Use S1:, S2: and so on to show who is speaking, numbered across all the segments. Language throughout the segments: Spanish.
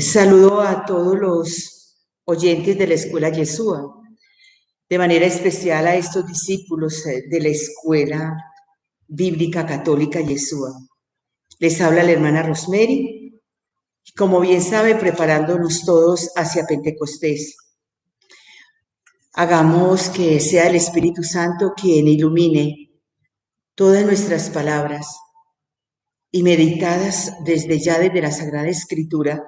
S1: Saludo a todos los oyentes de la Escuela Yeshua, de manera especial a estos discípulos de la Escuela Bíblica Católica Yeshua. Les habla la hermana Rosemary, como bien sabe, preparándonos todos hacia Pentecostés. Hagamos que sea el Espíritu Santo quien ilumine todas nuestras palabras y meditadas desde la Sagrada Escritura,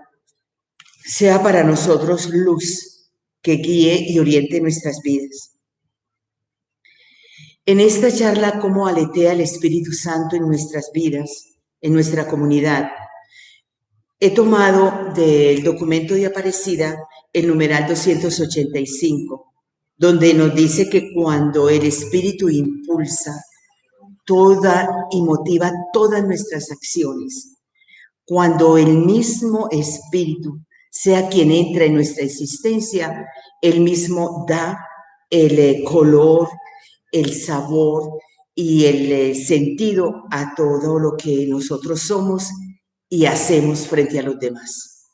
S1: sea para nosotros luz que guíe y oriente nuestras vidas. En esta charla, cómo aletea el Espíritu Santo en nuestras vidas, en nuestra comunidad, he tomado del documento de Aparecida el numeral 285, donde nos dice que cuando el Espíritu impulsa y motiva todas nuestras acciones, cuando el mismo Espíritu sea quien entra en nuestra existencia, él mismo da el color, el sabor y el sentido a todo lo que nosotros somos y hacemos frente a los demás.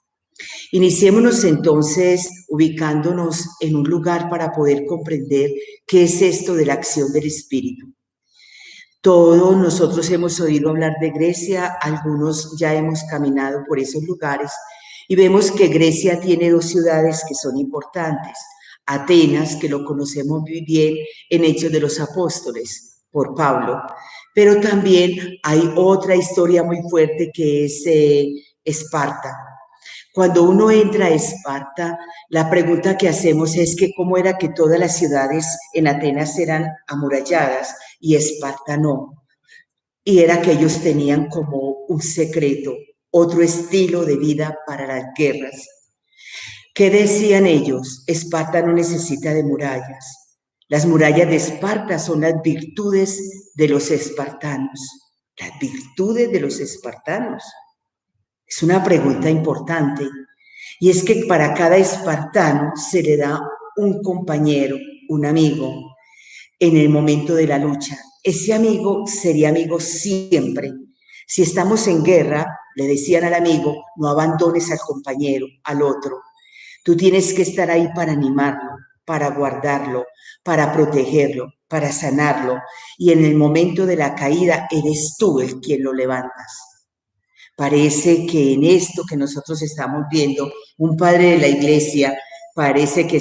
S1: Iniciémonos entonces ubicándonos en un lugar para poder comprender qué es esto de la acción del Espíritu. Todos nosotros hemos oído hablar de Grecia, algunos ya hemos caminado por esos lugares y vemos que Grecia tiene dos ciudades que son importantes. Atenas, que lo conocemos muy bien en Hechos de los Apóstoles, por Pablo, pero también hay otra historia muy fuerte que es Esparta. Cuando uno entra a Esparta, la pregunta que hacemos es que cómo era que todas las ciudades en Atenas eran amuralladas y Esparta no. Y era que ellos tenían como un secreto, otro estilo de vida para las guerras. ¿Qué decían ellos? Esparta no necesita de murallas. Las murallas de Esparta son las virtudes de los espartanos. Las virtudes de los espartanos. Es una pregunta importante, y es que para cada espartano se le da un compañero, un amigo, en el momento de la lucha. Ese amigo sería amigo siempre. Si estamos en guerra, le decían al amigo, no abandones al compañero, al otro. Tú tienes que estar ahí para animarlo, para guardarlo, para protegerlo, para sanarlo, y en el momento de la caída eres tú el quien lo levantas. Parece que en esto que nosotros estamos viendo, un padre de la iglesia parece que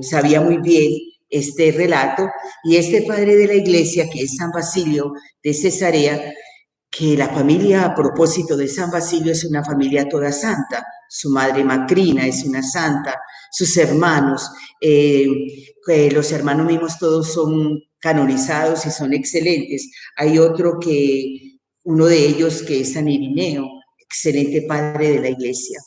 S1: sabía muy bien este relato, y este padre de la iglesia, que es San Basilio de Cesarea, que la familia a propósito de San Basilio es una familia toda santa, su madre Macrina es una santa, sus hermanos, los hermanos mismos todos son canonizados y son excelentes. Hay uno de ellos que es San Irineo, excelente padre de la iglesia.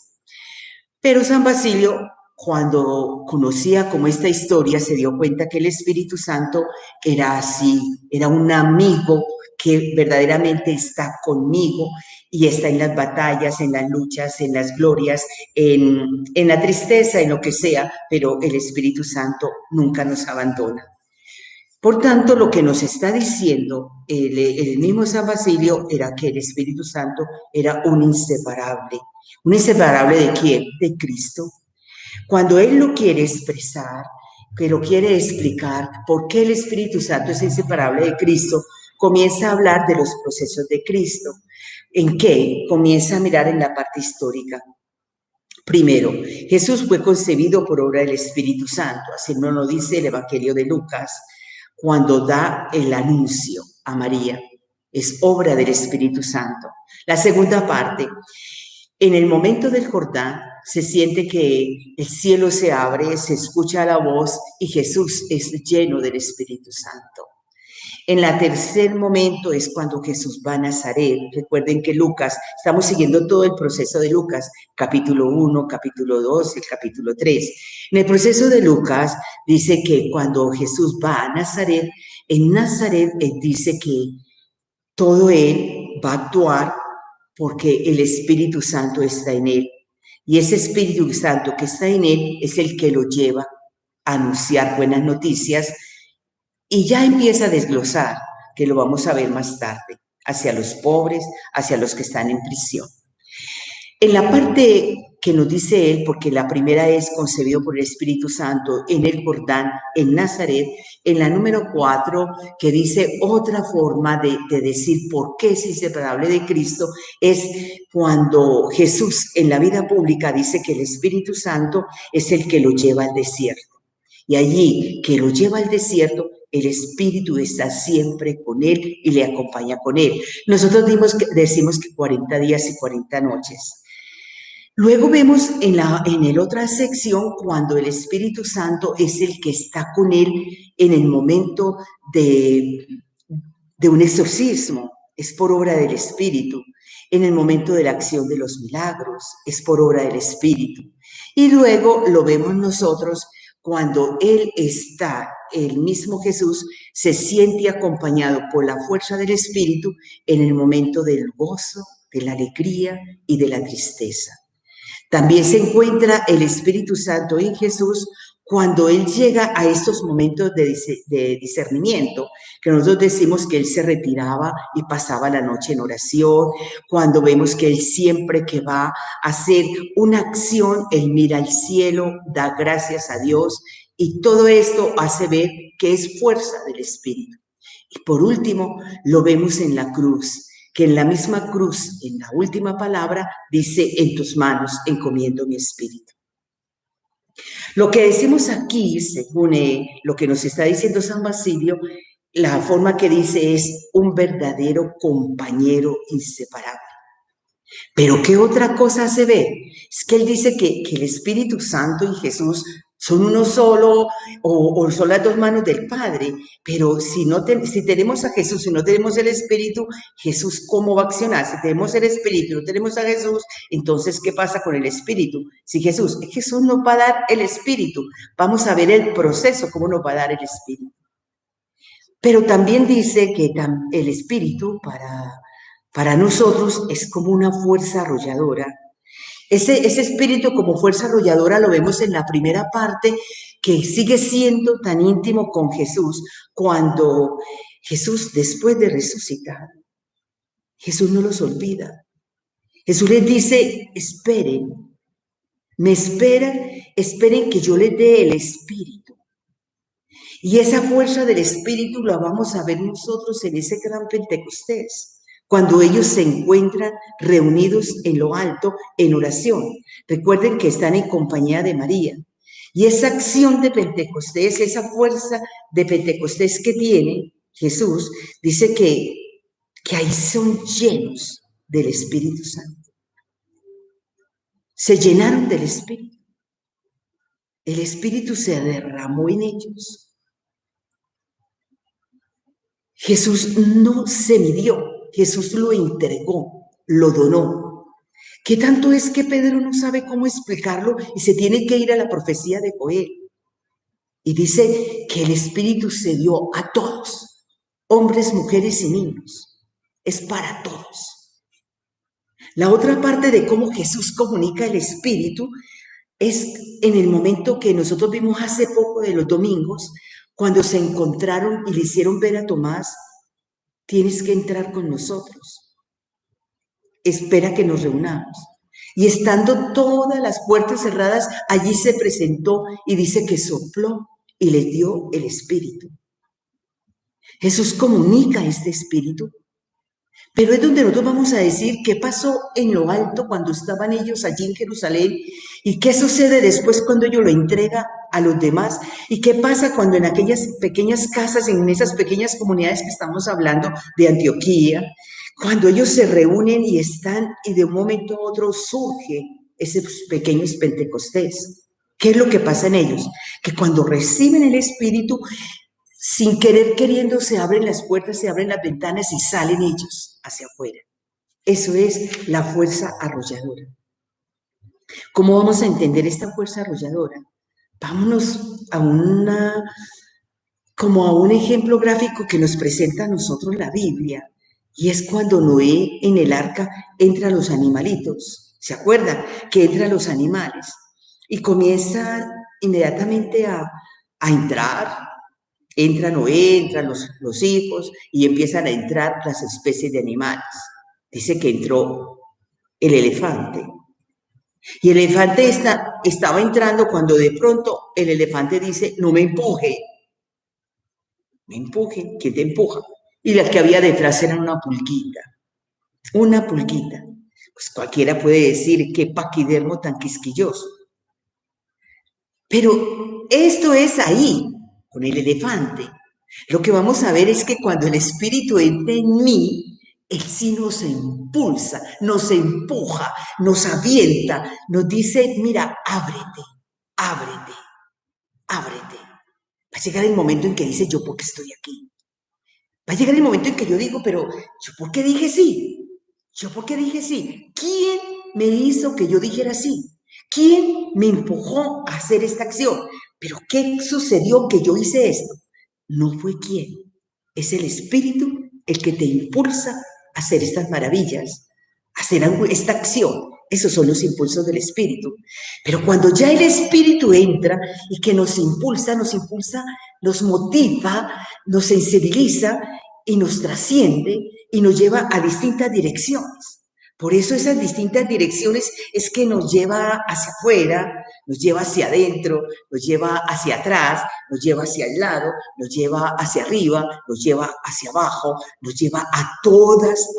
S1: Pero San Basilio, cuando conocía como esta historia, se dio cuenta que el Espíritu Santo era así, era un amigo que verdaderamente está conmigo y está en las batallas, en las luchas, en las glorias, en la tristeza, en lo que sea, pero el Espíritu Santo nunca nos abandona. Por tanto, lo que nos está diciendo el mismo San Basilio era que el Espíritu Santo era un inseparable. ¿Un inseparable de quién? De Cristo. Cuando Él lo quiere expresar, que lo quiere explicar por qué el Espíritu Santo es inseparable de Cristo, comienza a hablar de los procesos de Cristo. ¿En qué? Comienza a mirar en la parte histórica. Primero, Jesús fue concebido por obra del Espíritu Santo, así nos lo dice el Evangelio de Lucas, cuando da el anuncio a María. Es obra del Espíritu Santo. La segunda parte, en el momento del Jordán, se siente que el cielo se abre, se escucha la voz y Jesús es lleno del Espíritu Santo. En el tercer momento es cuando Jesús va a Nazaret. Recuerden que Lucas, estamos siguiendo todo el proceso de Lucas, capítulo 1, capítulo 2 y capítulo 3. En el proceso de Lucas dice que cuando Jesús va a Nazaret, en Nazaret él dice que todo él va a actuar porque el Espíritu Santo está en él. Y ese Espíritu Santo que está en él es el que lo lleva a anunciar buenas noticias. Y ya empieza a desglosar, que lo vamos a ver más tarde, hacia los pobres, hacia los que están en prisión. En la parte que nos dice él, porque la primera es concebido por el Espíritu Santo en el Jordán, en Nazaret, en la número 4, que dice otra forma de decir por qué es inseparable de Cristo, es cuando Jesús en la vida pública dice que el Espíritu Santo es el que lo lleva al desierto. Y allí que lo lleva al desierto, el Espíritu está siempre con él y le acompaña con él. Nosotros decimos que 40 días y 40 noches. Luego vemos en la otra sección cuando el Espíritu Santo es el que está con él en el momento de un exorcismo, es por obra del Espíritu. En el momento de la acción de los milagros, es por obra del Espíritu. Y luego lo vemos nosotros cuando Él está, el mismo Jesús, se siente acompañado por la fuerza del Espíritu en el momento del gozo, de la alegría y de la tristeza. También se encuentra el Espíritu Santo en Jesús cuando Él llega a estos momentos de discernimiento, que nosotros decimos que Él se retiraba y pasaba la noche en oración, cuando vemos que Él siempre que va a hacer una acción, Él mira al cielo, da gracias a Dios, y todo esto hace ver que es fuerza del Espíritu. Y por último, lo vemos en la cruz, que en la misma cruz, en la última palabra, dice, en tus manos encomiendo mi espíritu. Lo que decimos aquí, según lo que nos está diciendo San Basilio, la forma que dice es un verdadero compañero inseparable. Pero ¿qué otra cosa se ve? Es que él dice que el Espíritu Santo y Jesús son uno solo o son las dos manos del Padre, pero si tenemos a Jesús y no tenemos el Espíritu, Jesús ¿cómo va a accionar? Si tenemos el Espíritu y no tenemos a Jesús, entonces ¿qué pasa con el Espíritu? Si Jesús nos va a dar el Espíritu, vamos a ver el proceso, cómo nos va a dar el Espíritu. Pero también dice que el Espíritu para nosotros es como una fuerza arrolladora. Ese espíritu como fuerza arrolladora lo vemos en la primera parte, que sigue siendo tan íntimo con Jesús, cuando Jesús, después de resucitar, Jesús no los olvida. Jesús les dice, esperen, me esperan, esperen que yo les dé el Espíritu. Y esa fuerza del Espíritu la vamos a ver nosotros en ese gran Pentecostés, cuando ellos se encuentran reunidos en lo alto en oración. Recuerden que están en compañía de María. Y esa acción de Pentecostés, esa fuerza de Pentecostés que tiene Jesús, dice que ahí son llenos del Espíritu Santo. Se llenaron del Espíritu. El Espíritu se derramó en ellos. Jesús no se midió, Jesús lo entregó, lo donó. ¿Qué tanto es que Pedro no sabe cómo explicarlo y se tiene que ir a la profecía de Joel? Y dice que el Espíritu se dio a todos, hombres, mujeres y niños. Es para todos. La otra parte de cómo Jesús comunica el Espíritu es en el momento que nosotros vimos hace poco de los domingos, cuando se encontraron y le hicieron ver a Tomás, tienes que entrar con nosotros. Espera que nos reunamos. Y estando todas las puertas cerradas, allí se presentó y dice que sopló y les dio el Espíritu. Jesús comunica este Espíritu, pero es donde nosotros vamos a decir qué pasó en lo alto cuando estaban ellos allí en Jerusalén y qué sucede después cuando ellos lo entrega a los demás y qué pasa cuando en aquellas pequeñas casas, en esas pequeñas comunidades que estamos hablando de Antioquía, cuando ellos se reúnen y están y de un momento a otro surge esos pequeños Pentecostés. ¿Qué es lo que pasa en ellos? Que cuando reciben el Espíritu, sin querer queriendo, se abren las puertas, se abren las ventanas y salen ellos hacia afuera. Eso es la fuerza arrolladora. ¿Cómo vamos a entender esta fuerza arrolladora? Vámonos como a un ejemplo gráfico que nos presenta a nosotros la Biblia. Y es cuando Noé en el arca entra a los animalitos. ¿Se acuerdan? Que entran los animales. Y comienza inmediatamente a entrar. Entra Noé, entran los hijos y empiezan a entrar las especies de animales. Dice que entró el elefante, Y el elefante estaba entrando cuando de pronto el elefante dice, no me empuje, me empuje, ¿quién te empuja? Y la que había detrás era una pulguita, una pulguita. Pues cualquiera puede decir qué paquidermo tan quisquilloso. Pero esto es ahí, con el elefante. Lo que vamos a ver es que cuando el espíritu entra en mí, él sí nos impulsa, nos empuja, nos avienta, nos dice, mira, ábrete, ábrete, ábrete. Va a llegar el momento en que dice, ¿yo por qué estoy aquí? Va a llegar el momento en que yo digo, pero ¿yo por qué dije sí? ¿Yo por qué dije sí? ¿Quién me hizo que yo dijera sí? ¿Quién me empujó a hacer esta acción? ¿Pero qué sucedió que yo hice esto? No fue quién. Es el espíritu el que te impulsa a hacer estas maravillas, a hacer esta acción. Esos son los impulsos del espíritu. Pero cuando ya el espíritu entra y que nos impulsa, nos motiva, nos sensibiliza y nos trasciende y nos lleva a distintas direcciones. Por eso esas distintas direcciones es que nos lleva hacia afuera, nos lleva hacia adentro, nos lleva hacia atrás, nos lleva hacia el lado, nos lleva hacia arriba, nos lleva hacia abajo, nos lleva a todas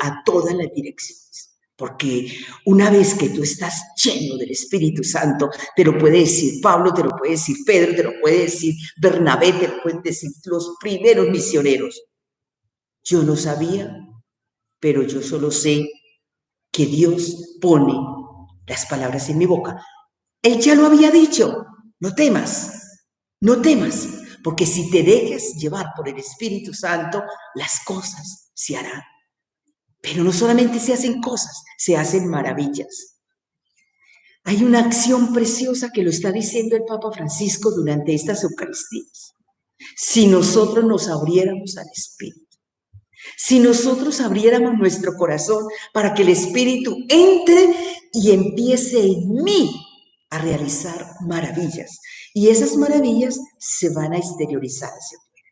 S1: las direcciones. Porque una vez que tú estás lleno del Espíritu Santo, te lo puede decir Pablo, te lo puede decir Pedro, te lo puede decir Bernabé, te lo pueden decir los primeros misioneros. Yo no sabía, pero yo solo sé que Dios pone las palabras en mi boca. Él ya lo había dicho, no temas, no temas, porque si te dejas llevar por el Espíritu Santo, las cosas se harán. Pero no solamente se hacen cosas, se hacen maravillas. Hay una acción preciosa que lo está diciendo el Papa Francisco durante estas Eucaristías. Si nosotros nos abriéramos al Espíritu, si nosotros abriéramos nuestro corazón para que el Espíritu entre y empiece en mí a realizar maravillas. Y esas maravillas se van a exteriorizar hacia afuera.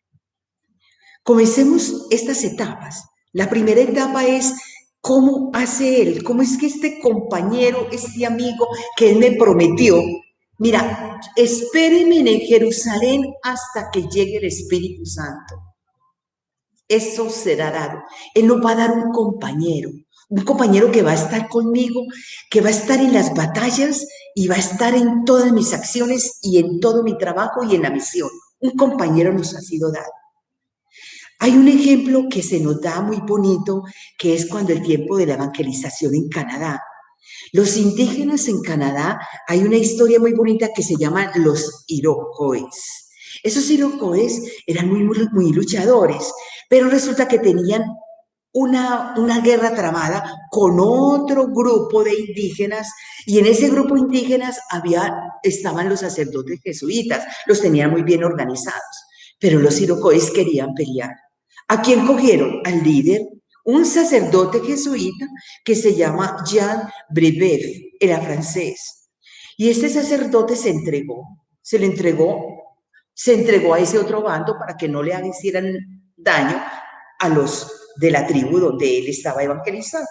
S1: Comencemos estas etapas. La primera etapa es cómo hace él, cómo es que este compañero, este amigo que él me prometió, mira, espérenme en Jerusalén hasta que llegue el Espíritu Santo. Eso será dado. Él nos va a dar un compañero que va a estar conmigo, que va a estar en las batallas y va a estar en todas mis acciones y en todo mi trabajo y en la misión. Un compañero nos ha sido dado. Hay un ejemplo que se nos da muy bonito, que es cuando el tiempo de la evangelización en Canadá. Los indígenas en Canadá, hay una historia muy bonita que se llama los Iroquois. Esos Iroquois eran muy luchadores, pero resulta que tenían una guerra tramada con otro grupo de indígenas y en ese grupo de indígenas estaban los sacerdotes jesuitas, los tenían muy bien organizados, pero los Iroquois querían pelear. ¿A quién cogieron? Al líder, un sacerdote jesuita que se llama Jean Brebeuf, era francés. Y este sacerdote se entregó a ese otro bando para que no le hicieran daño a los de la tribu donde él estaba evangelizando.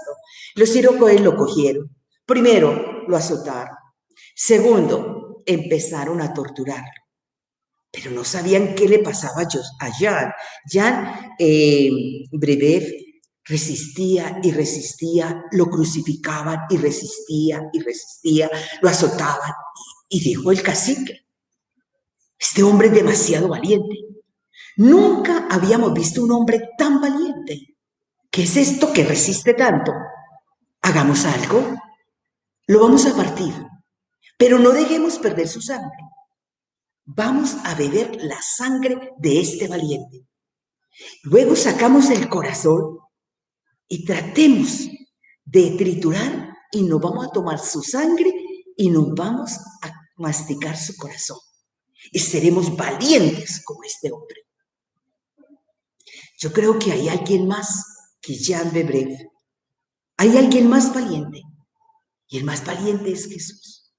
S1: Los Iroquois lo cogieron. Primero, lo azotaron. Segundo, empezaron a torturarlo. Pero no sabían qué le pasaba a Jean. Jean Brebeuf resistía y resistía, lo crucificaban y resistía, lo azotaban. Y dijo el cacique, este hombre es demasiado valiente. Nunca habíamos visto un hombre tan valiente. ¿Qué es esto que resiste tanto? Hagamos algo. Lo vamos a partir, pero no dejemos perder su sangre. Vamos a beber la sangre de este valiente. Luego sacamos el corazón y tratemos de triturar y nos vamos a tomar su sangre y nos vamos a masticar su corazón. Y seremos valientes como este hombre. Yo creo que hay alguien más que Jean Brebeuf. Hay alguien más valiente. Y el más valiente es Jesús.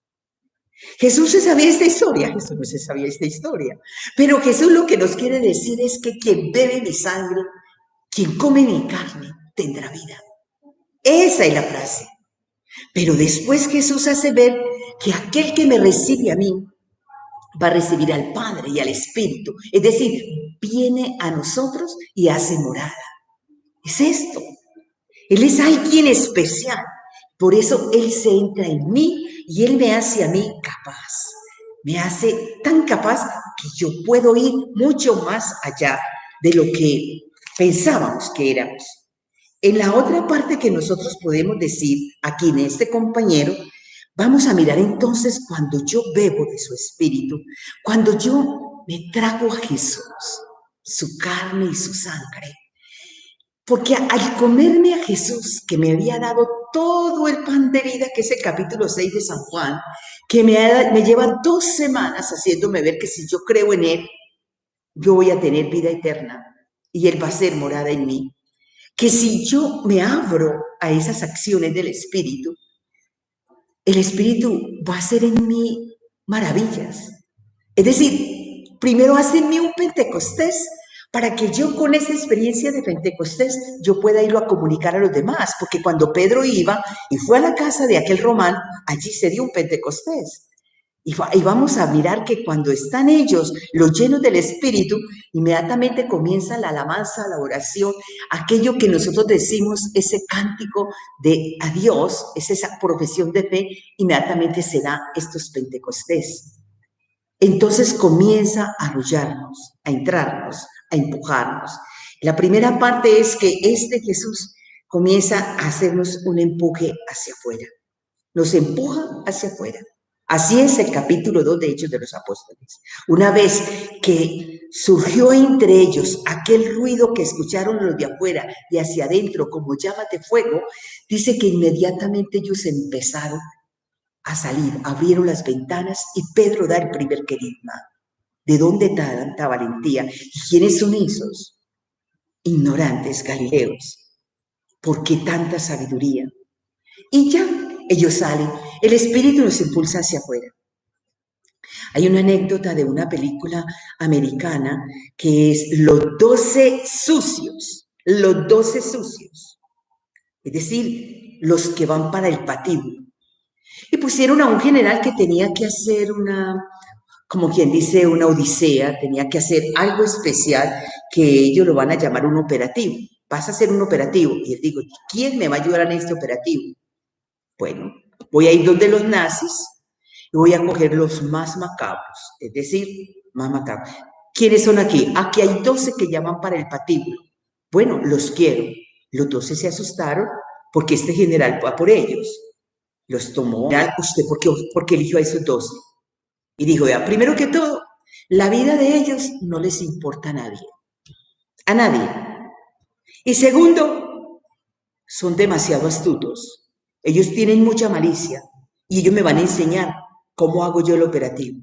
S1: Jesús se sabía esta historia. Jesús no se sabía esta historia. Pero Jesús lo que nos quiere decir es que quien bebe mi sangre, quien come mi carne, tendrá vida. Esa es la frase. Pero después Jesús hace ver que aquel que me recibe a mí va a recibir al Padre y al Espíritu. Es decir, viene a nosotros y hace morada. Es esto. Él es alguien especial. Por eso Él se entra en mí y Él me hace a mí capaz. Me hace tan capaz que yo puedo ir mucho más allá de lo que pensábamos que éramos. En la otra parte que nosotros podemos decir aquí en este compañero, vamos a mirar entonces cuando yo bebo de su espíritu, cuando yo me trago a Jesús, su carne y su sangre. Porque al comerme a Jesús, que me había dado todo el pan de vida, que es el capítulo 6 de San Juan, que me lleva 2 semanas haciéndome ver que si yo creo en Él, yo voy a tener vida eterna y Él va a ser morada en mí. Que si yo me abro a esas acciones del Espíritu, el Espíritu va a hacer en mí maravillas. Es decir, primero hace en mí un Pentecostés para que yo con esa experiencia de Pentecostés yo pueda irlo a comunicar a los demás, porque cuando Pedro iba y fue a la casa de aquel romano, allí se dio un Pentecostés. Y vamos a mirar que cuando están ellos, los llenos del Espíritu, inmediatamente comienza la alabanza, la oración, aquello que nosotros decimos, ese cántico de a Dios, es esa profesión de fe, inmediatamente se da estos Pentecostés. Entonces comienza a arrullarnos, a entrarnos, a empujarnos. La primera parte es que este Jesús comienza a hacernos un empuje hacia afuera. Nos empuja hacia afuera. Así es el capítulo 2 de Hechos de los Apóstoles. Una vez que surgió entre ellos aquel ruido que escucharon los de afuera y hacia adentro como llamas de fuego, dice que inmediatamente ellos empezaron a salir, abrieron las ventanas y Pedro da el primer querigma. ¿De dónde tanta valentía? ¿Y quiénes son esos? Ignorantes galileos. ¿Por qué tanta sabiduría? Y ya ellos salen, el Espíritu los impulsa hacia afuera. Hay una anécdota de una película americana que es Los 12 sucios, los 12 sucios, es decir, los que van para el patíbulo. Y pusieron a un general que tenía que hacer como quien dice, una odisea, tenía que hacer algo especial que ellos lo van a llamar un operativo. Vas a hacer un operativo. Y él digo, ¿quién me va a ayudar en este operativo? Bueno, voy a ir donde los nazis y voy a coger los más macabros, es decir, más macabros. ¿Quiénes son aquí? Aquí hay 12 que llaman para el patíbulo. Bueno, los quiero. Los 12 se asustaron porque este general va por ellos. Los tomó. ¿Usted por qué eligió a esos 12? Y dijo, ya, primero que todo, la vida de ellos no les importa a nadie. A nadie. Y segundo, son demasiado astutos. Ellos tienen mucha malicia y ellos me van a enseñar cómo hago yo el operativo.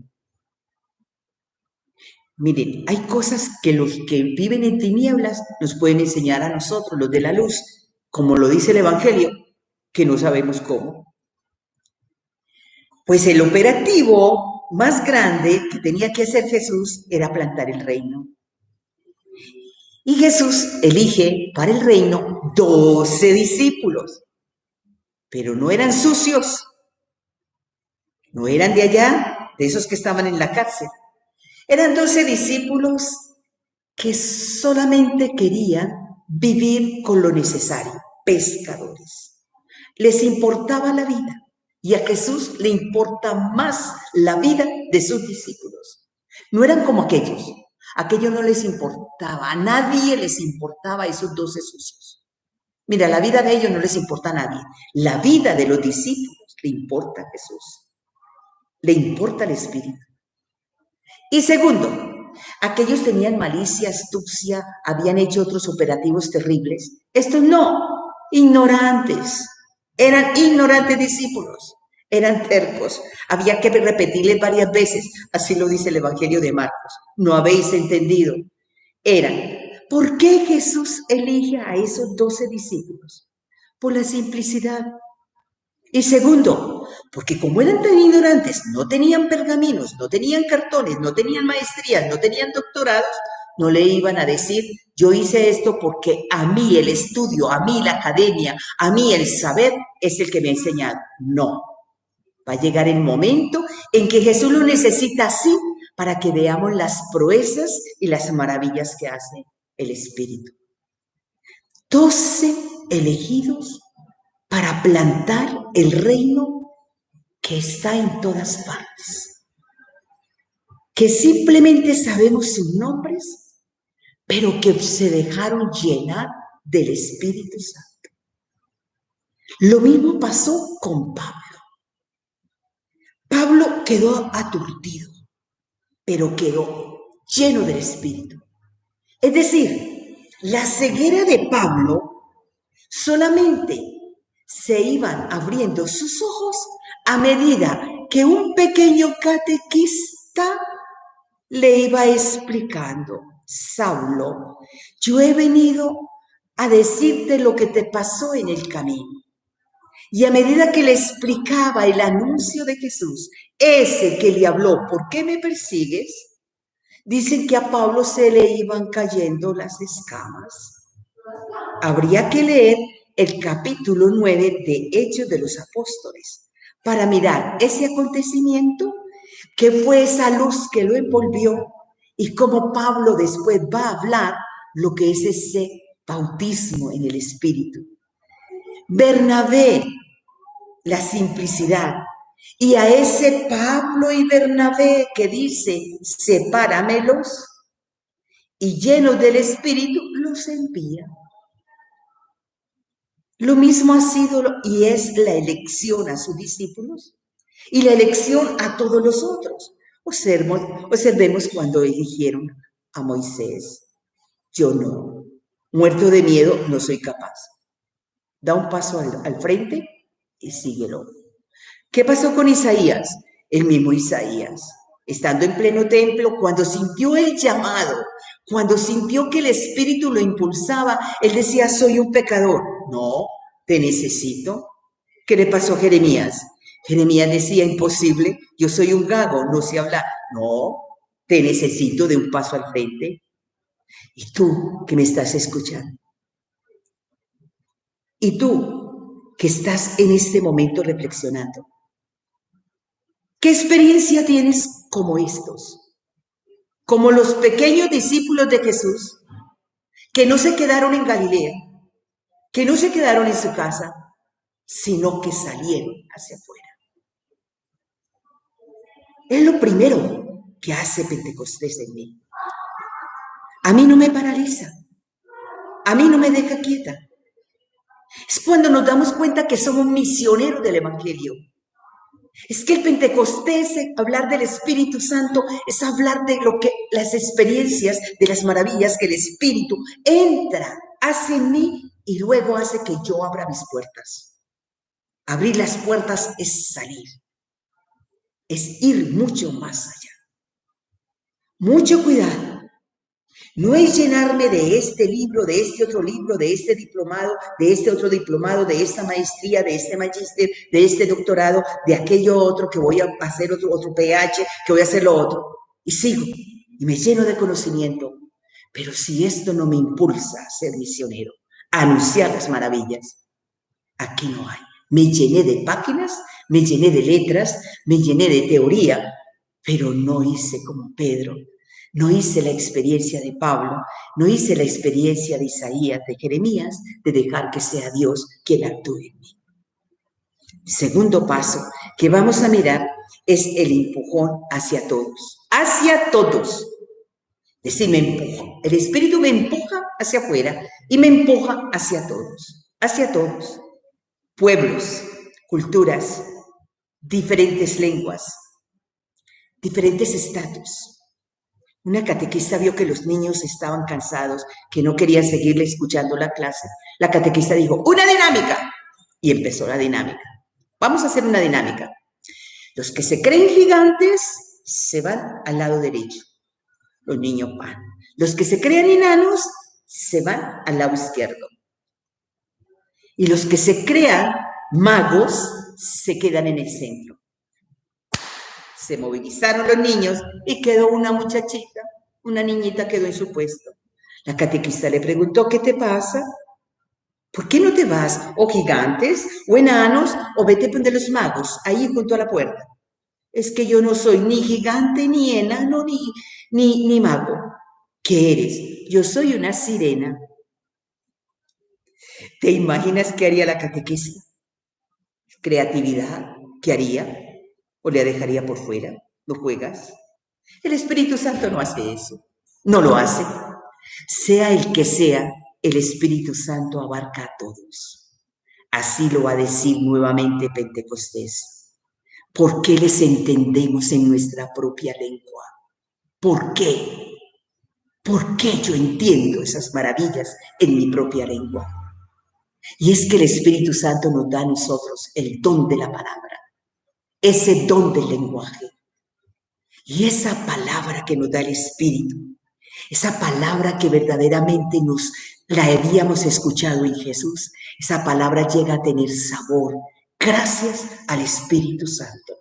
S1: Miren, hay cosas que los que viven en tinieblas nos pueden enseñar a nosotros, los de la luz, como lo dice el Evangelio, que no sabemos cómo. Pues el operativo más grande que tenía que hacer Jesús era plantar el reino. Y Jesús elige para el reino 12 discípulos, pero no eran sucios, no eran de allá, de esos que estaban en la cárcel. Eran 12 discípulos que solamente querían vivir con lo necesario, pescadores. Les importaba la vida y a Jesús le importa más la vida de sus discípulos. No eran como aquellos no les importaba, a nadie les importaba esos 12 sucios. Mira, la vida de ellos no les importa a nadie, la vida de los discípulos le importa a Jesús, le importa el Espíritu. Y segundo, aquellos tenían malicia, astucia, habían hecho otros operativos terribles. Estos no, ignorantes, eran ignorantes discípulos, eran tercos. Había que repetirles varias veces, así lo dice el Evangelio de Marcos. No habéis entendido. ¿Por qué Jesús elige a esos 12 discípulos? Por la simplicidad. Y segundo, porque como eran tan ignorantes, no tenían pergaminos, no tenían cartones, no tenían maestrías, no tenían doctorados, no le iban a decir, yo hice esto porque a mí el estudio, a mí la academia, a mí el saber es el que me ha enseñado. No. Va a llegar el momento en que Jesús lo necesita así para que veamos las proezas y las maravillas que hace el Espíritu. 12 elegidos para plantar el reino que está en todas partes, que simplemente sabemos sus nombres, pero que se dejaron llenar del Espíritu Santo. Lo mismo pasó con Pablo. Pablo quedó aturdido, pero quedó lleno del Espíritu. Es decir, la ceguera de Pablo solamente se iban abriendo sus ojos a medida que un pequeño catequista le iba explicando: Saulo, yo he venido a decirte lo que te pasó en el camino. Y a medida que le explicaba el anuncio de Jesús, ese que le habló, ¿por qué me persigues?, dicen que a Pablo se le iban cayendo las escamas. Habría que leer el capítulo 9 de Hechos de los Apóstoles para mirar ese acontecimiento, que fue esa luz que lo envolvió, y cómo Pablo después va a hablar lo que es ese bautismo en el Espíritu. Bernabé, la simplicidad. Y a ese Pablo y Bernabé que dice: sepáramelos, y llenos del Espíritu los envía. Lo mismo ha sido y es la elección a sus discípulos y la elección a todos los otros. Observemos cuando eligieron a Moisés. Yo no, muerto de miedo, no soy capaz. Da un paso al frente y síguelo. ¿Qué pasó con Isaías? El mismo Isaías, estando en pleno templo, cuando sintió el llamado, cuando sintió que el Espíritu lo impulsaba, él decía: soy un pecador. No, te necesito. ¿Qué le pasó a Jeremías? Jeremías decía: imposible, yo soy un gago, no sé hablar. No, te necesito, de un paso al frente. Y tú que me estás escuchando, y tú que estás en este momento reflexionando, ¿qué experiencia tienes como estos? Como los pequeños discípulos de Jesús, que no se quedaron en Galilea, que no se quedaron en su casa, sino que salieron hacia afuera. Es lo primero que hace Pentecostés en mí. A mí no me paraliza, a mí no me deja quieta. Es cuando nos damos cuenta que somos misioneros del Evangelio. Es que el Pentecostés, hablar del Espíritu Santo, es hablar de lo que las experiencias, de las maravillas que el Espíritu entra, hace en mí y luego hace que yo abra mis puertas. Abrir las puertas es salir, es ir mucho más allá. Mucho cuidado. No es llenarme de este libro, de este otro libro, de este diplomado, de este otro diplomado, de esta maestría, de este magíster, de este doctorado, de aquello otro, que voy a hacer otro PH, que voy a hacer lo otro. Y sigo, y me lleno de conocimiento. Pero si esto no me impulsa a ser misionero, a anunciar las maravillas, aquí no hay. Me llené de páginas, me llené de letras, me llené de teoría, pero no hice como Pedro. No hice la experiencia de Pablo, no hice la experiencia de Isaías, de Jeremías, de dejar que sea Dios quien actúe en mí. Segundo paso que vamos a mirar es el empujón hacia todos. Hacia todos. Es decir, me empuja. El Espíritu me empuja hacia afuera y me empuja hacia todos. Hacia todos. Pueblos, culturas, diferentes lenguas, diferentes estatus. Una catequista vio que los niños estaban cansados, que no querían seguirle escuchando la clase. La catequista dijo: ¡una dinámica! Y empezó la dinámica. Vamos a hacer una dinámica. Los que se creen gigantes se van al lado derecho. Los niños van. Los que se crean enanos se van al lado izquierdo. Y los que se crean magos se quedan en el centro. Se movilizaron los niños y quedó una muchachita, una niñita quedó en su puesto. La catequista le preguntó: ¿qué te pasa? ¿Por qué no te vas, o gigantes, o enanos, o vete donde los magos, ahí junto a la puerta? Es que yo no soy ni gigante, ni enano, ni mago. ¿Qué eres? Yo soy una sirena. ¿Te imaginas qué haría la catequista? ¿Creatividad? ¿Qué haría? ¿O le dejaría por fuera? ¿No juegas? El Espíritu Santo no hace eso. No lo hace. Sea el que sea, el Espíritu Santo abarca a todos. Así lo va a decir nuevamente Pentecostés. ¿Por qué les entendemos en nuestra propia lengua? ¿Por qué? ¿Por qué yo entiendo esas maravillas en mi propia lengua? Y es que el Espíritu Santo nos da a nosotros el don de la palabra, ese don del lenguaje. Y esa palabra que nos da el Espíritu, esa palabra que verdaderamente nos la habíamos escuchado en Jesús, esa palabra llega a tener sabor gracias al Espíritu Santo.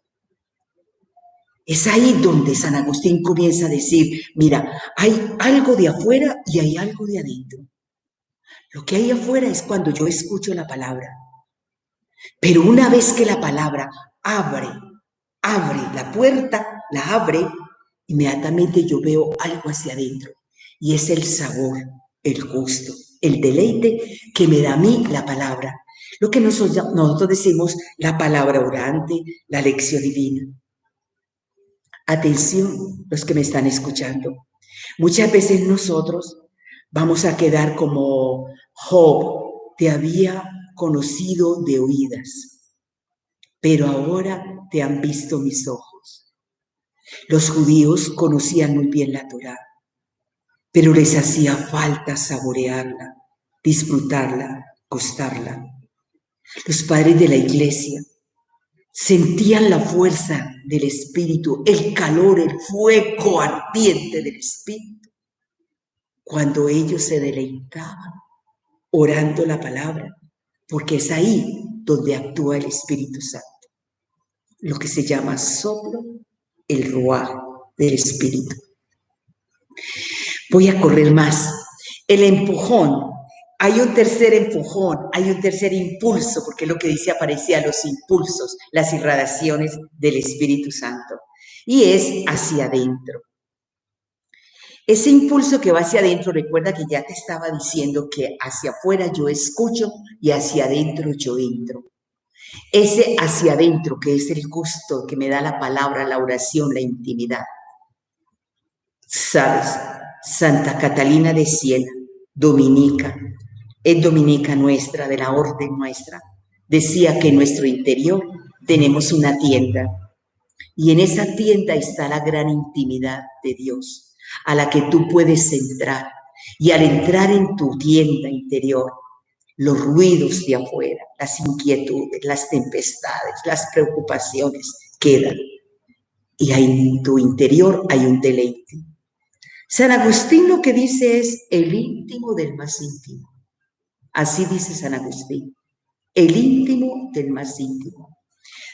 S1: Es ahí donde San Agustín comienza a decir, mira, hay algo de afuera y hay algo de adentro. Lo que hay afuera es cuando yo escucho la palabra. Pero una vez que la palabra abre la puerta, la abre, inmediatamente yo veo algo hacia adentro. Y es el sabor, el gusto, el deleite que me da a mí la palabra. Lo que nosotros decimos la palabra orante, la lección divina. Atención, los que me están escuchando. Muchas veces nosotros vamos a quedar como Job, te había conocido de oídas, pero ahora te han visto mis ojos. Los judíos conocían muy bien la Torá, pero les hacía falta saborearla, disfrutarla, gustarla. Los padres de la iglesia sentían la fuerza del Espíritu, el calor, el fuego ardiente del Espíritu, cuando ellos se deleitaban orando la palabra, porque es ahí donde actúa el Espíritu Santo, lo que se llama soplo, el ruaj del Espíritu. Voy a correr más. El empujón. Hay un tercer empujón, hay un tercer impulso, porque lo que dice aparecía los impulsos, las irradiaciones del Espíritu Santo. Y es hacia adentro. Ese impulso que va hacia adentro, recuerda que ya te estaba diciendo que hacia afuera yo escucho y hacia adentro yo entro. Ese hacia adentro, que es el gusto que me da la palabra, la oración, la intimidad. ¿Sabes? Santa Catalina de Siena, dominica, es dominica nuestra, de la orden nuestra, decía que en nuestro interior tenemos una tienda y en esa tienda está la gran intimidad de Dios, a la que tú puedes entrar, y al entrar en tu tienda interior, los ruidos de afuera, las inquietudes, las tempestades, las preocupaciones quedan, y en tu interior hay un deleite. San Agustín lo que dice es el íntimo del más íntimo. Así dice San Agustín, el íntimo del más íntimo.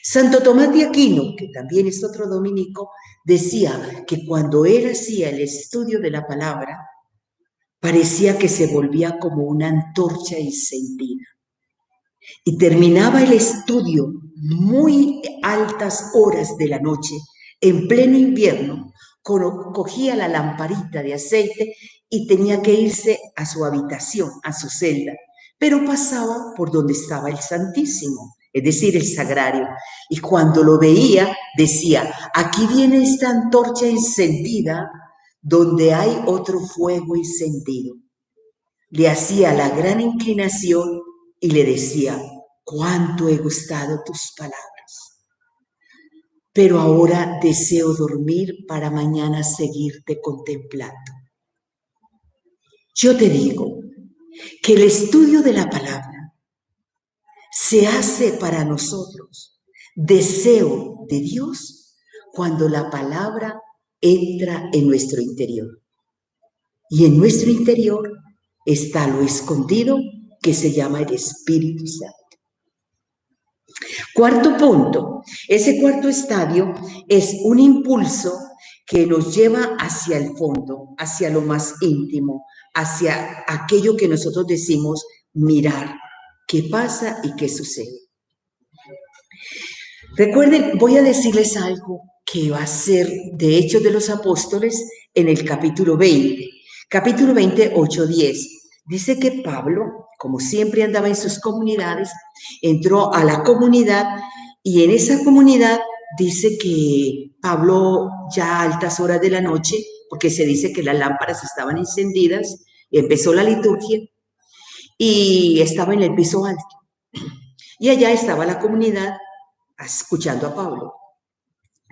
S1: Santo Tomás de Aquino, que también es otro dominico, decía que cuando él hacía el estudio de la palabra, parecía que se volvía como una antorcha encendida. Y terminaba el estudio muy altas horas de la noche, en pleno invierno, cogía la lamparita de aceite y tenía que irse a su habitación, a su celda, pero pasaba por donde estaba el Santísimo, es decir, el sagrario, y cuando lo veía decía, aquí viene esta antorcha encendida donde hay otro fuego encendido. Le hacía la gran inclinación y le decía, cuánto he gustado tus palabras, pero ahora deseo dormir para mañana seguirte contemplando. Yo te digo que el estudio de la palabra se hace para nosotros deseo de Dios cuando la palabra entra en nuestro interior. Y en nuestro interior está lo escondido que se llama el Espíritu Santo. Cuarto punto, ese cuarto estadio es un impulso que nos lleva hacia el fondo, hacia lo más íntimo, hacia aquello que nosotros decimos mirar, qué pasa y qué sucede. Recuerden, voy a decirles algo que va a ser de Hechos de los Apóstoles en el capítulo 20. Capítulo 20, 8, 10. Dice que Pablo, como siempre andaba en sus comunidades, entró a la comunidad y en esa comunidad dice que Pablo ya a altas horas de la noche, porque se dice que las lámparas estaban encendidas, empezó la liturgia y estaba en el piso alto. Y allá estaba la comunidad escuchando a Pablo.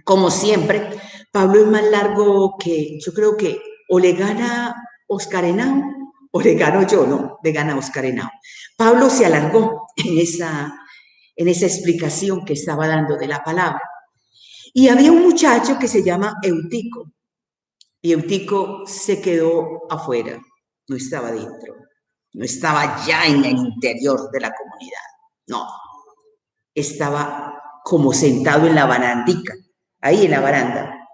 S1: Como siempre, Pablo es más largo que, yo creo que o le gana Oscar Henao o le gano yo, no, le gana Oscar Henao. Pablo se alargó en esa explicación que estaba dando de la palabra. Y había un muchacho que se llama Eutico, y Eutico se quedó afuera, no estaba dentro, no estaba ya en el interior de la comunidad, no, estaba como sentado en la barandica, ahí en la baranda.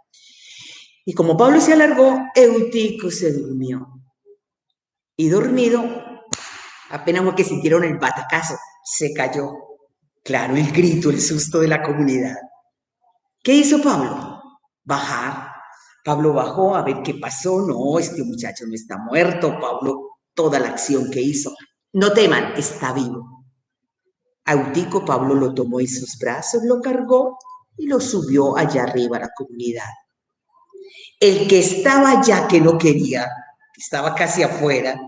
S1: Y como Pablo se alargó, Eutico se durmió. Y dormido, apenas fue que sintieron el batacazo, se cayó. Claro, el grito, el susto de la comunidad. ¿Qué hizo Pablo? Bajar. Pablo bajó a ver qué pasó. No, este muchacho no está muerto. Pablo, toda la acción que hizo. No teman, está vivo. A Eutico Pablo lo tomó en sus brazos, lo cargó y lo subió allá arriba a la comunidad. El que estaba allá, que no quería, que estaba casi afuera,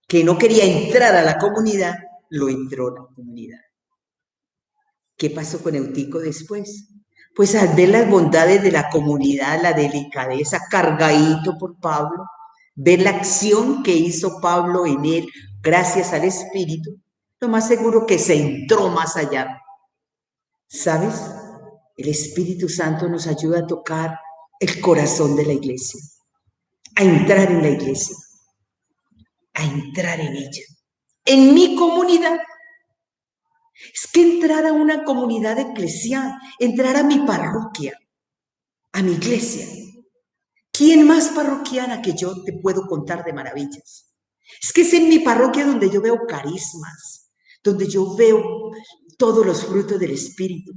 S1: que no quería entrar a la comunidad, lo entró a la comunidad. ¿Qué pasó con Eutico después? Pues al ver las bondades de la comunidad, la delicadeza, cargadito por Pablo, ver la acción que hizo Pablo en él, gracias al Espíritu, lo más seguro que se entró más allá. ¿Sabes? El Espíritu Santo nos ayuda a tocar el corazón de la iglesia, a entrar en la iglesia, a entrar en ella. En mi comunidad. Es que entrar a una comunidad eclesial, entrar a mi parroquia, a mi iglesia. ¿Quién más parroquiana que yo te puedo contar de maravillas? Es que es en mi parroquia donde yo veo carismas, donde yo veo todos los frutos del Espíritu.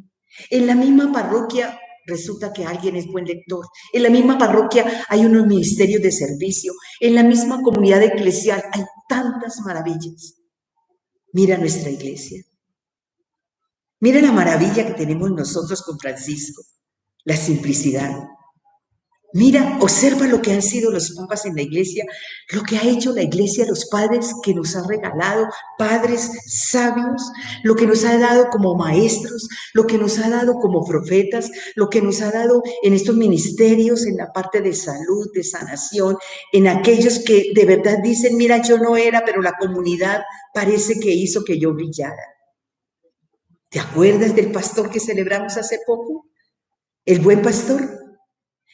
S1: En la misma parroquia resulta que alguien es buen lector. En la misma parroquia hay unos ministerios de servicio. En la misma comunidad eclesial hay tantas maravillas. Mira nuestra iglesia. Mira la maravilla que tenemos nosotros con Francisco, la simplicidad. Mira, observa lo que han sido los papas en la iglesia, lo que ha hecho la iglesia, los padres que nos ha regalado, padres sabios, lo que nos ha dado como maestros, lo que nos ha dado como profetas, lo que nos ha dado en estos ministerios, en la parte de salud, de sanación, en aquellos que de verdad dicen, mira, yo no era, pero la comunidad parece que hizo que yo brillara. ¿Te acuerdas del pastor que celebramos hace poco? El buen pastor.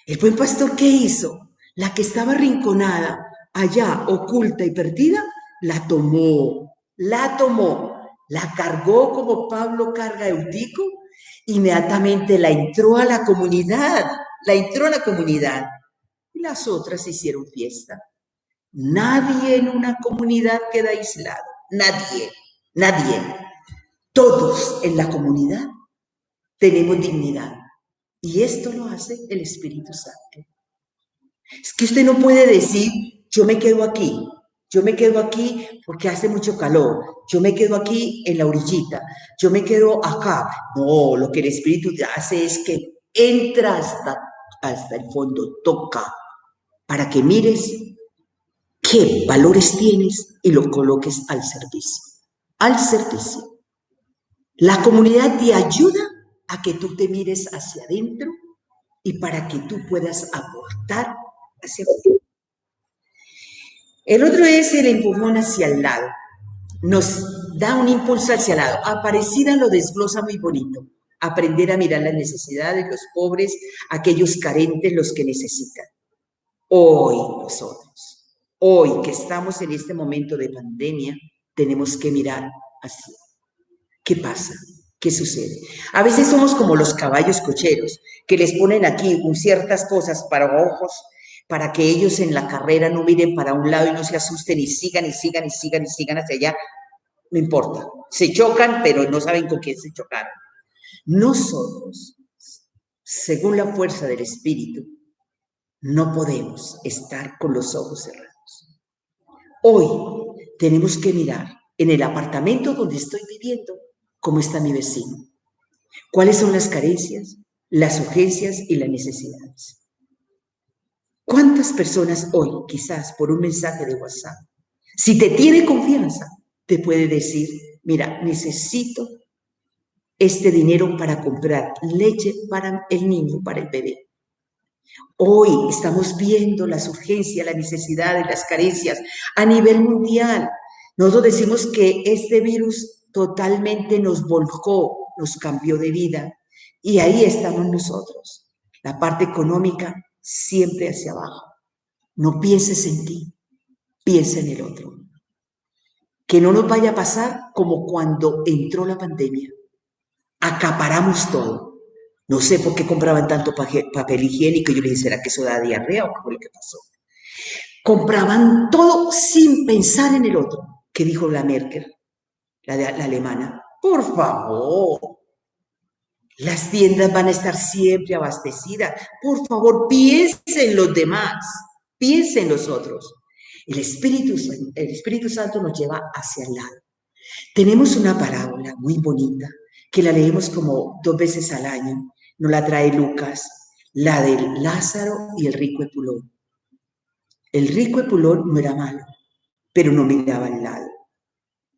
S1: ¿El buen pastor qué hizo? La que estaba arrinconada, allá, oculta y perdida, la tomó, la cargó como Pablo carga a Eutico, inmediatamente la entró a la comunidad, y las otras hicieron fiesta. Nadie en una comunidad queda aislado, nadie. Todos en la comunidad tenemos dignidad. Y esto lo hace el Espíritu Santo. Es que usted no puede decir, yo me quedo aquí porque hace mucho calor, yo me quedo aquí en la orillita, yo me quedo acá. No, lo que el Espíritu hace es que entra hasta el fondo, toca, para que mires qué valores tienes y los coloques al servicio. Al servicio. La comunidad te ayuda a que tú te mires hacia adentro y para que tú puedas aportar hacia afuera. El otro es el empujón hacia el lado. Nos da un impulso hacia el lado. Aparecida lo desglosa muy bonito. Aprender a mirar las necesidades, los pobres, aquellos carentes, los que necesitan. Hoy nosotros, hoy que estamos en este momento de pandemia, tenemos que mirar hacia. ¿Qué pasa? ¿Qué sucede? A veces somos como los caballos cocheros, que les ponen aquí ciertas cosas para ojos, para que ellos en la carrera no miren para un lado y no se asusten y sigan hacia allá. no importa. Se chocan, pero no saben con quién se chocaron. Nosotros, según la fuerza del Espíritu, no podemos estar con los ojos cerrados. Hoy tenemos que mirar en el apartamento donde estoy viviendo cómo está mi vecino, cuáles son las carencias, las urgencias y las necesidades. ¿Cuántas personas hoy, quizás por un mensaje de WhatsApp, si te tiene confianza, te puede decir, mira, necesito este dinero para comprar leche para el niño, para el bebé? Hoy estamos viendo las urgencias, las necesidades, las carencias a nivel mundial. Nosotros decimos que este virus totalmente nos volcó, nos cambió de vida. Y ahí estamos nosotros. La parte económica siempre hacia abajo. No pienses en ti, piensa en el otro. Que no nos vaya a pasar como cuando entró la pandemia. Acaparamos todo. No sé por qué compraban tanto papel higiénico. Yo le dije, ¿será que eso da diarrea o qué fue lo que pasó? Compraban todo sin pensar en el otro. ¿Qué dijo la Merkel, la alemana? Por favor, las tiendas van a estar siempre abastecidas. Por favor, piensen en los demás, piensen en los otros. El Espíritu Santo nos lleva hacia el lado. Tenemos una parábola muy bonita que la leemos como 2 veces al año. Nos la trae Lucas, la del Lázaro y el rico Epulón. El rico Epulón no era malo, pero no miraba al lado.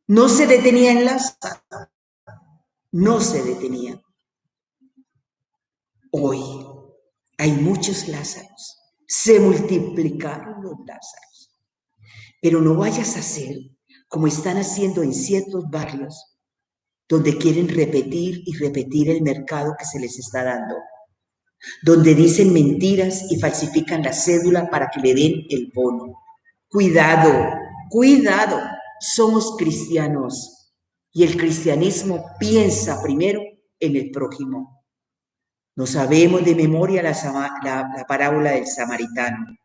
S1: No se detenía en Lázaro, no se detenía. Hoy hay muchos Lázaros, se multiplicaron los Lázaros, pero no vayas a hacer como están haciendo en ciertos barrios, donde quieren repetir y repetir el mercado que se les está dando, donde dicen mentiras y falsifican la cédula para que le den el bono. Cuidado, cuidado, somos cristianos y el cristianismo piensa primero en el prójimo. No sabemos de memoria la parábola del samaritano.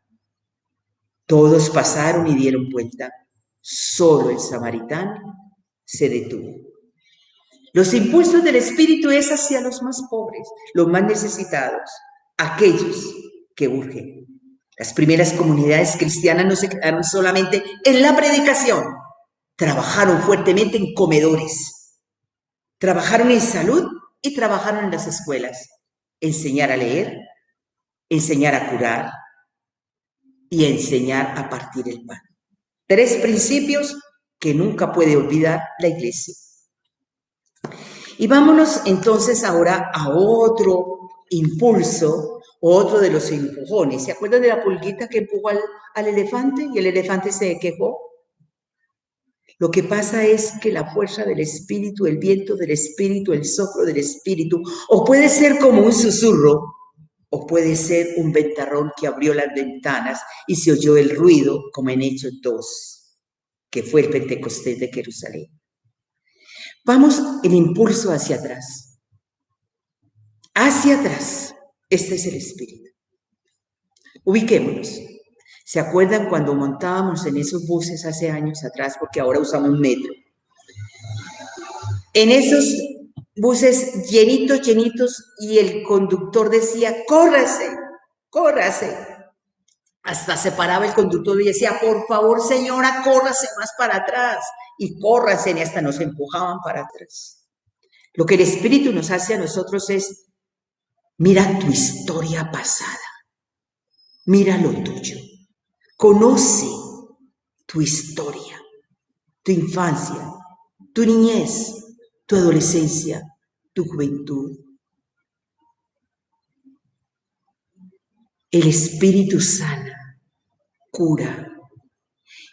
S1: Todos pasaron y dieron vuelta, solo el samaritano se detuvo. Los impulsos del Espíritu es hacia los más pobres, los más necesitados, aquellos que urgen. Las primeras comunidades cristianas no se quedaron solamente en la predicación, trabajaron fuertemente en comedores, trabajaron en salud y trabajaron en las escuelas. Enseñar a leer, enseñar a curar y enseñar a partir el pan. 3 principios que nunca puede olvidar la iglesia. Y vámonos entonces ahora a otro impulso, otro de los empujones. ¿Se acuerdan de la pulguita que empujó al elefante y el elefante se quejó? Lo que pasa es que la fuerza del Espíritu, el viento del Espíritu, el soplo del Espíritu, o puede ser como un susurro, o puede ser un ventarrón que abrió las ventanas y se oyó el ruido, como en Hechos 2, que fue el Pentecostés de Jerusalén. Vamos el impulso hacia atrás. Hacia atrás. Este es el Espíritu. Ubiquémonos. ¿Se acuerdan cuando montábamos en esos buses hace años atrás? Porque ahora usamos metro. En esos buses llenitos, llenitos, y el conductor decía, córrase, córrase. Hasta se paraba el conductor y decía, por favor, señora, córrase más para atrás. Y córrase, y hasta nos empujaban para atrás. Lo que el Espíritu nos hace a nosotros es, mira tu historia pasada, mira lo tuyo, conoce tu historia, tu infancia, tu niñez, tu adolescencia, tu juventud. El Espíritu sana, cura,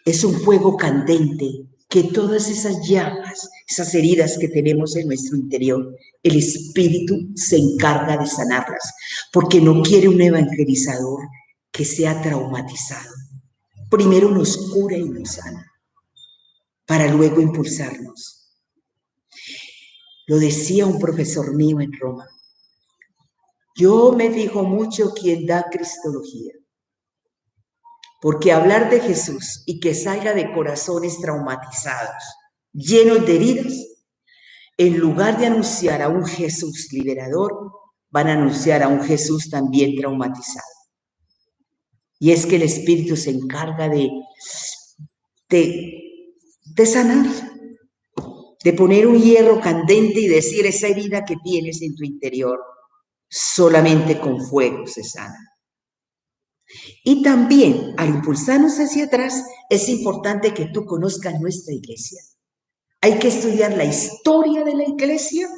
S1: es un fuego candente que todas esas llagas, esas heridas que tenemos en nuestro interior, el Espíritu se encarga de sanarlas, porque no quiere un evangelizador que sea traumatizado. Primero nos cura y nos sana, para luego impulsarnos. Lo decía un profesor mío en Roma. Yo me fijo mucho quién da cristología, porque hablar de Jesús y que salga de corazones traumatizados llenos de heridas, en lugar de anunciar a un Jesús liberador, van a anunciar a un Jesús también traumatizado. Y es que el Espíritu se encarga de sanar, de poner un hierro candente y decir esa herida que tienes en tu interior, solamente con fuego se sana. Y también, al impulsarnos hacia atrás, es importante que tú conozcas nuestra iglesia. Hay que estudiar la historia de la iglesia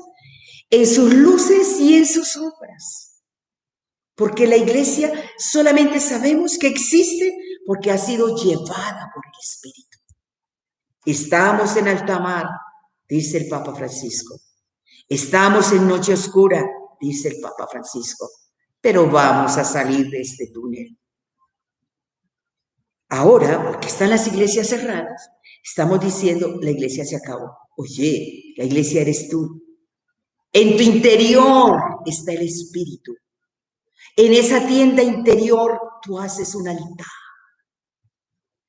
S1: en sus luces y en sus sombras. Porque la iglesia solamente sabemos que existe porque ha sido llevada por el Espíritu. Estamos en alta mar, dice el Papa Francisco. Estamos en noche oscura, dice el Papa Francisco. Pero vamos a salir de este túnel. Ahora, porque están las iglesias cerradas, estamos diciendo, la iglesia se acabó. Oye, la iglesia eres tú. En tu interior está el Espíritu. En esa tienda interior tú haces un altar.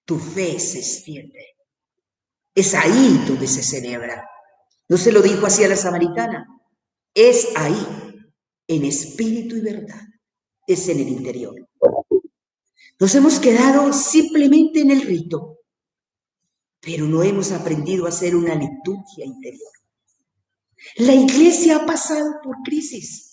S1: Tu fe se extiende. Es ahí donde se celebra. No se lo dijo así a la samaritana. Es ahí, en espíritu y verdad. Es en el interior. Nos hemos quedado simplemente en el rito, pero no hemos aprendido a hacer una liturgia interior. La iglesia ha pasado por crisis.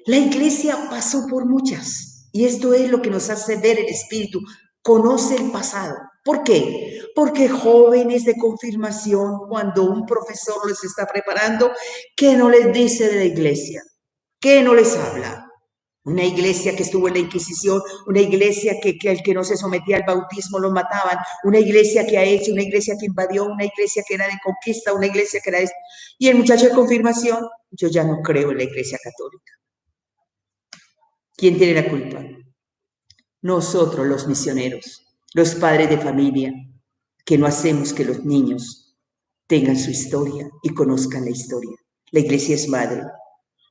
S1: La iglesia pasó por muchas. Y esto es lo que nos hace ver el Espíritu. Conoce el pasado. ¿Por qué? Porque jóvenes de confirmación, cuando un profesor les está preparando, ¿qué no les dice de la iglesia? ¿Qué no les habla? Una iglesia que estuvo en la Inquisición, una iglesia que al que no se sometía al bautismo lo mataban, una iglesia que ha hecho, una iglesia que invadió, una iglesia que era de conquista, una iglesia que era de... Y el muchacho de confirmación, yo ya no creo en la iglesia católica. ¿Quién tiene la culpa? Nosotros, los misioneros, los padres de familia, que no hacemos que los niños tengan su historia y conozcan la historia. La iglesia es madre,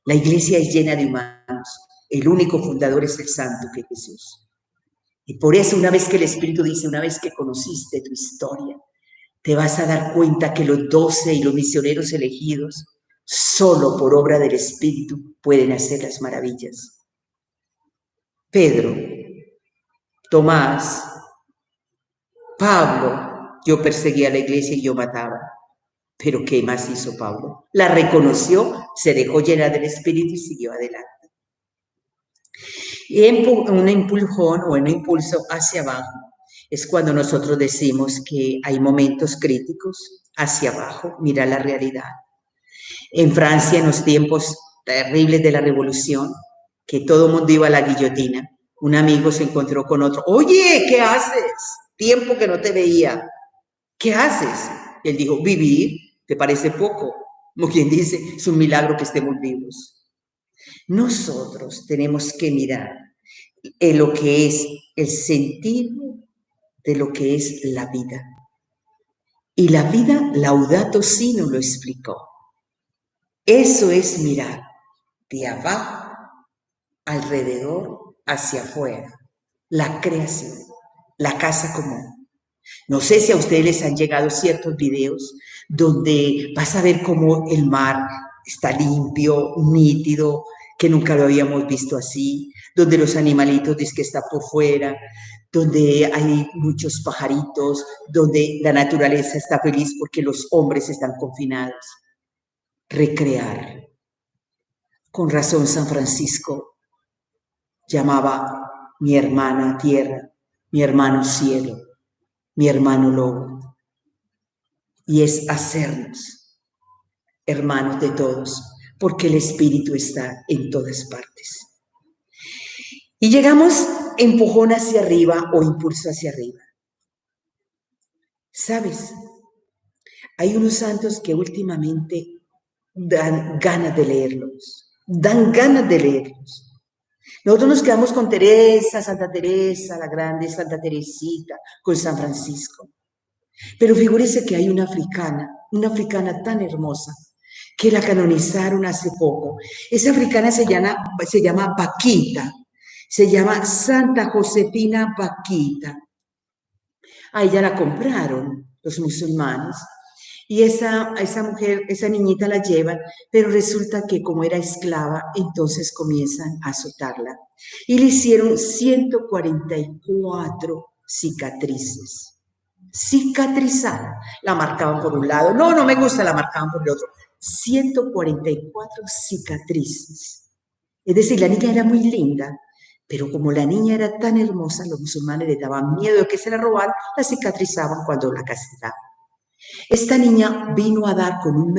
S1: la iglesia es llena de humanos. El único fundador es el santo, que es Jesús. Y por eso, una vez que el Espíritu dice, una vez que conociste tu historia, te vas a dar cuenta que los 12 y los misioneros elegidos, solo por obra del Espíritu, pueden hacer las maravillas. Pedro, Tomás, Pablo, yo perseguía a la iglesia y yo mataba. Pero ¿qué más hizo Pablo? La reconoció, se dejó llenar del Espíritu y siguió adelante. Y un empujón o un impulso hacia abajo es cuando nosotros decimos que hay momentos críticos hacia abajo, mira la realidad. En Francia, en los tiempos terribles de la revolución, que todo el mundo iba a la guillotina, un amigo se encontró con otro. Oye, ¿qué haces? Tiempo que no te veía. ¿Qué haces? Y él dijo, vivir. ¿Te parece poco? Como quien dice, es un milagro que estemos vivos. Nosotros tenemos que mirar en lo que es el sentido de lo que es la vida. Y la vida, Laudato Si nos lo explicó. Eso es mirar de abajo, alrededor, hacia afuera. La creación, la casa común. No sé si a ustedes les han llegado ciertos videos donde vas a ver cómo el mar está limpio, nítido, que nunca lo habíamos visto así, donde los animalitos dicen que está por fuera, donde hay muchos pajaritos, donde la naturaleza está feliz porque los hombres están confinados. Recrear. Con razón San Francisco llamaba mi hermana tierra, mi hermano cielo, mi hermano lobo. Y es hacernos hermanos de todos, porque el Espíritu está en todas partes. Y llegamos empujón hacia arriba o impulso hacia arriba. ¿Sabes? Hay unos santos que últimamente dan ganas de leerlos. Dan ganas de leerlos. Nosotros nos quedamos con Teresa, Santa Teresa, la grande, Santa Teresita, con San Francisco. Pero figúrese que hay una africana tan hermosa, que la canonizaron hace poco. Esa africana se llama Paquita, se llama Santa Josefina Paquita. A ella la compraron los musulmanes Y esa mujer, esa niñita la llevan, pero resulta que como era esclava, entonces comienzan a azotarla. Y le hicieron 144 cicatrices. Cicatrizada. La marcaban por un lado. No, no me gusta, la marcaban por el otro. 144 cicatrices. Es decir, la niña era muy linda, pero como la niña era tan hermosa, los musulmanes le daban miedo de que se la robaran, la cicatrizaban cuando la castigaban. Esta niña vino a dar con un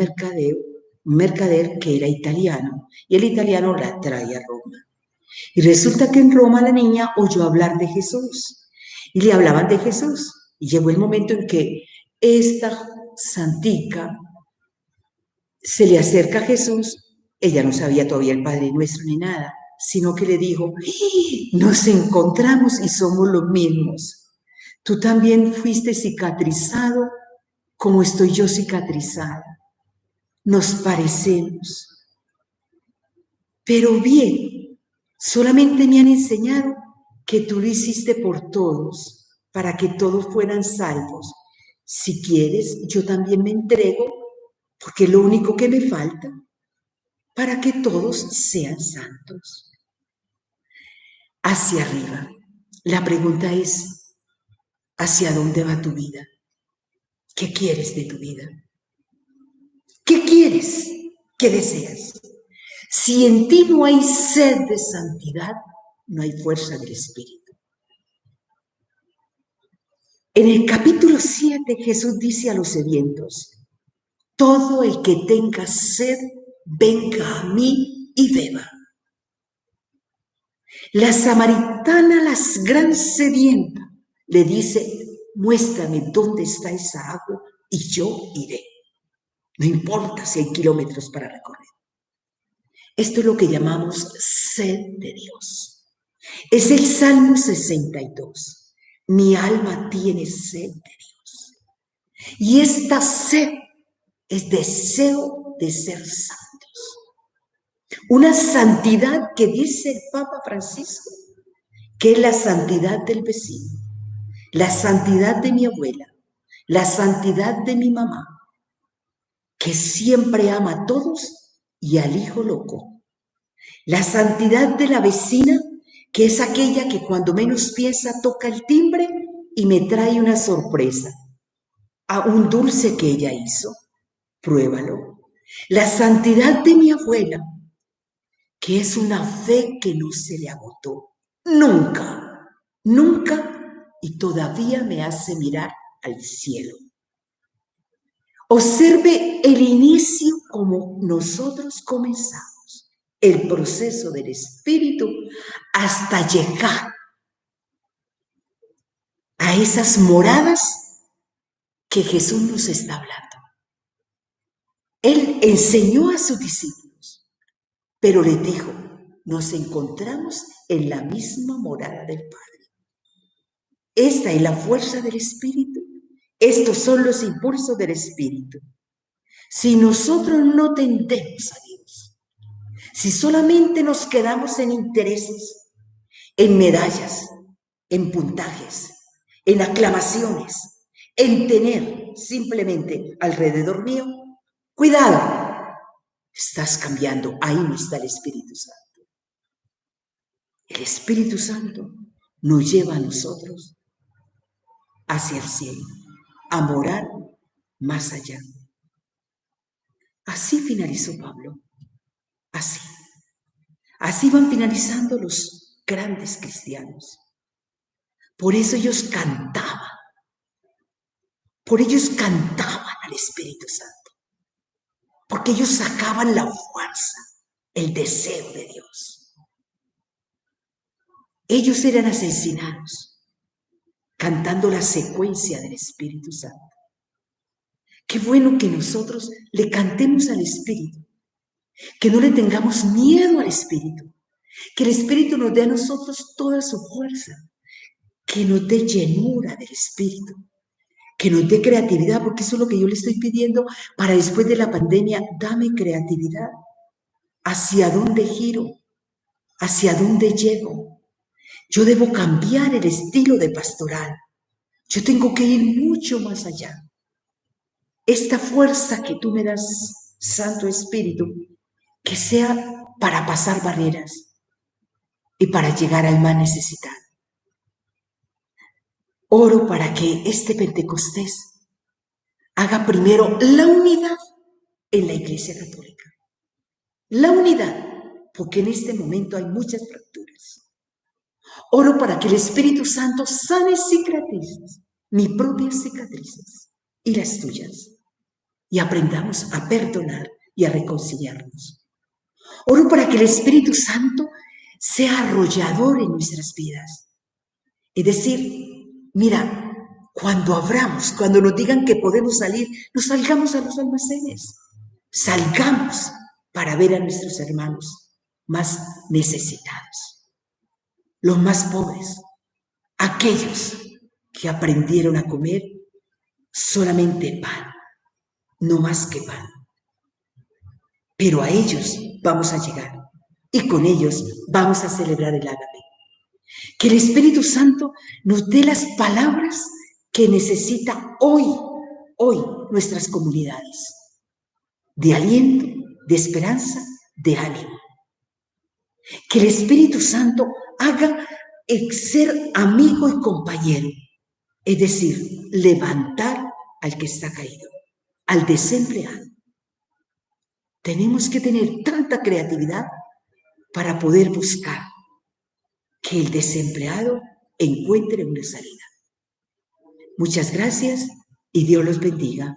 S1: mercader que era italiano, y el italiano la trae a Roma. Y resulta que en Roma la niña oyó hablar de Jesús, y le hablaban de Jesús. Y llegó el momento en que esta santica se le acerca a Jesús. Ella no sabía todavía el Padre Nuestro ni nada, sino que le dijo: nos encontramos y somos los mismos. Tú también fuiste cicatrizado como estoy yo cicatrizada. Nos parecemos. Pero bien, solamente me han enseñado que tú lo hiciste por todos, para que todos fueran salvos. Si quieres, yo también me entrego, porque es lo único que me falta, para que todos sean santos. Hacia arriba. La pregunta es: ¿hacia dónde va tu vida? ¿Qué quieres de tu vida? ¿Qué quieres? ¿Qué deseas? Si en ti no hay sed de santidad, no hay fuerza del Espíritu. En el capítulo 7, Jesús dice a los sedientos: todo el que tenga sed, venga a mí y beba. La samaritana, la gran sedienta, le dice: muéstrame dónde está esa agua y yo iré. No importa si hay kilómetros para recorrer. Esto es lo que llamamos sed de Dios. Es el Salmo 62. Mi alma tiene sed de Dios. Y esta sed es deseo de ser santos. Una santidad que dice el Papa Francisco, que es la santidad del vecino, la santidad de mi abuela, la santidad de mi mamá, que siempre ama a todos y al hijo loco. La santidad de la vecina, que es aquella que cuando menos piensa toca el timbre y me trae una sorpresa. A un dulce que ella hizo, pruébalo. La santidad de mi abuela, que es una fe que no se le agotó. Nunca, nunca, y todavía me hace mirar al cielo. Observe el inicio como nosotros comenzamos, el proceso del Espíritu hasta llegar a esas moradas que Jesús nos está hablando. Él enseñó a sus discípulos, pero les dijo: nos encontramos en la misma morada del Padre. Esta es la fuerza del Espíritu. Estos son los impulsos del Espíritu. Si nosotros no tendemos a Dios, si solamente nos quedamos en intereses, en medallas, en puntajes, en aclamaciones, en tener simplemente alrededor mío, cuidado, estás cambiando. Ahí no está el Espíritu Santo. El Espíritu Santo nos lleva a nosotros hacia el cielo, a morar más allá. Así finalizó Pablo. Así. Así van finalizando los grandes cristianos. Por eso ellos cantaban. Por ellos cantaban al Espíritu Santo. Porque ellos sacaban la fuerza, el deseo de Dios. Ellos eran asesinados cantando la secuencia del Espíritu Santo. Qué bueno que nosotros le cantemos al Espíritu, que no le tengamos miedo al Espíritu, que el Espíritu nos dé a nosotros toda su fuerza, que nos dé llenura del Espíritu, que nos dé creatividad, porque eso es lo que yo le estoy pidiendo para después de la pandemia. Dame creatividad. ¿Hacia dónde giro? ¿Hacia dónde llego? Yo debo cambiar el estilo de pastoral. Yo tengo que ir mucho más allá. esta fuerza que tú me das, Santo Espíritu, que sea para pasar barreras y para llegar al más necesitado. Oro para que este Pentecostés haga primero la unidad en la Iglesia Católica. La unidad, porque en este momento hay muchas fracturas. Oro para que el Espíritu Santo sane cicatrices, mis propias cicatrices y las tuyas, y aprendamos a perdonar y a reconciliarnos. Oro para que el Espíritu Santo sea arrollador en nuestras vidas. Es decir, mira, cuando abramos, cuando nos digan que podemos salir, nos salgamos a los almacenes. Salgamos para ver a nuestros hermanos más necesitados, los más pobres, aquellos que aprendieron a comer solamente pan, no más que pan. Pero a ellos vamos a llegar y con ellos vamos a celebrar el Ágape. Que el Espíritu Santo nos dé las palabras que necesita hoy nuestras comunidades, de aliento, de esperanza, de ánimo. Que el Espíritu Santo haga el ser amigo y compañero, es decir, levantar al que está caído, al desempleado. Tenemos que tener tanta creatividad para poder buscar que el desempleado encuentre una salida. Muchas gracias y Dios los bendiga.